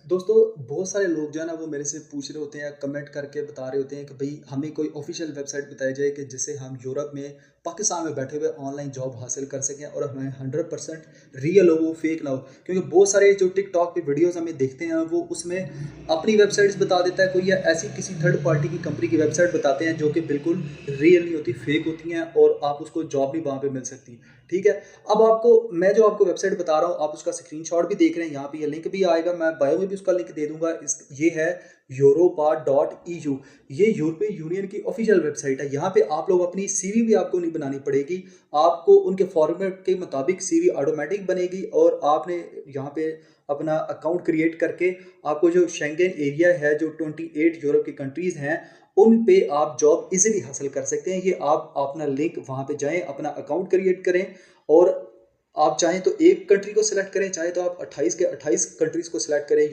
दोस्तों, बहुत सारे लोग जो है ना वो मेरे से पूछ रहे होते हैं, कमेंट करके बता रहे होते हैं कि भई हमें कोई ऑफ़िशियल वेबसाइट बताई जाए कि जिससे हम यूरोप में, पाकिस्तान में बैठे हुए ऑनलाइन जॉब हासिल कर सकें और हमें 100% रियल हो, वो फेक ना हो। क्योंकि बहुत सारे जो टिकटॉक पे वीडियोज़ हमें देखते हैं, वो उसमें अपनी वेबसाइट्स बता देता है कोई, या ऐसी किसी थर्ड पार्टी की कंपनी की वेबसाइट बताते हैं जो कि बिल्कुल रियल नहीं होती, फेक होती हैं और आप उसको जॉब भी वहाँ पे मिल सकती। ठीक है? अब आपको मैं जो आपको वेबसाइट बता रहा हूँ, आप उसका स्क्रीनशॉट भी देख रहे हैं, यहाँ पे ये लिंक भी आएगा, मैं बायो में भी उसका लिंक दे दूँगा। ये है यूरोपा.eu। ये यूरोपीय यूनियन की ऑफ़िशियल वेबसाइट है। यहाँ पे आप लोग अपनी सीवी भी आपको नहीं बनानी पड़ेगी। आपको उनके फॉर्मेट के मुताबिक सीवी ऑटोमैटिक बनेगी और आपने यहाँ पे अपना अकाउंट क्रिएट करके आपको जो शेंगेन एरिया है, जो 28 यूरोप की कंट्रीज़ हैं, उन पे आप जॉब ईज़िली हासिल कर सकते हैं। ये आप अपना लिंक वहाँ पे जाएँ, अपना अकाउंट क्रिएट करें और आप चाहें तो एक कंट्री को सिलेक्ट करें, चाहे तो आप 28 के 28 कंट्रीज़ को सिलेक्ट करें।